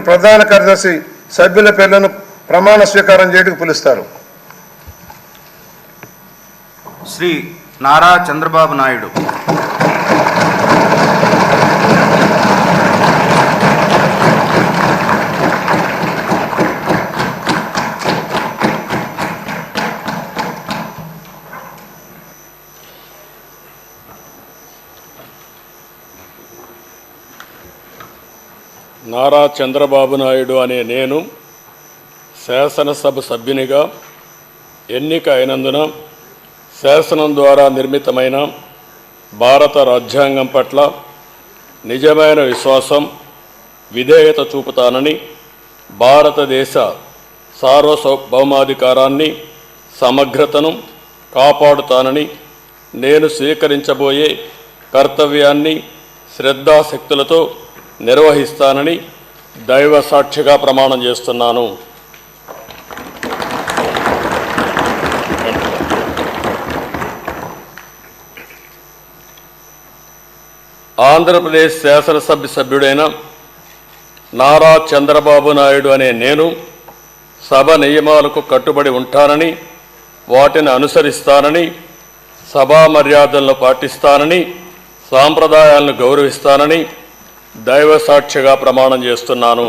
ఇప్పుడు ప్రధాన కార్యదర్శి సభ్యుల పేర్లను ప్రమాణ స్వీకారం చేయడానికి పిలుస్తారు. శ్రీ నారా చంద్రబాబు నాయుడు. నారా చంద్రబాబు నాయుడు అనే నేను శాసనసభ సభ్యునిగా ఎన్నిక అయినందున శాసనం ద్వారా నిర్మితమైన భారత రాజ్యాంగం పట్ల నిజమైన విశ్వాసం, విధేయత చూపుతానని, భారతదేశ సార్వభౌమాధికారాన్ని, సమగ్రతను కాపాడుతానని, నేను స్వీకరించబోయే కర్తవ్యాన్ని శ్రద్ధాశక్తులతో నిర్వహిస్తానని దైవ సాక్షిగా ప్రమాణం చేస్తున్నాను. ఆంధ్రప్రదేశ్ శాసనసభ సభ్యుడైన నారా చంద్రబాబు నాయుడు అనే నేను సభ నియమాలకు కట్టుబడి ఉంటానని, వాటిని అనుసరిస్తానని, సభా మర్యాదలను పాటిస్తానని, సాంప్రదాయాలను గౌరవిస్తానని దైవ సాక్షిగా ప్రమాణం చేస్తున్నాను.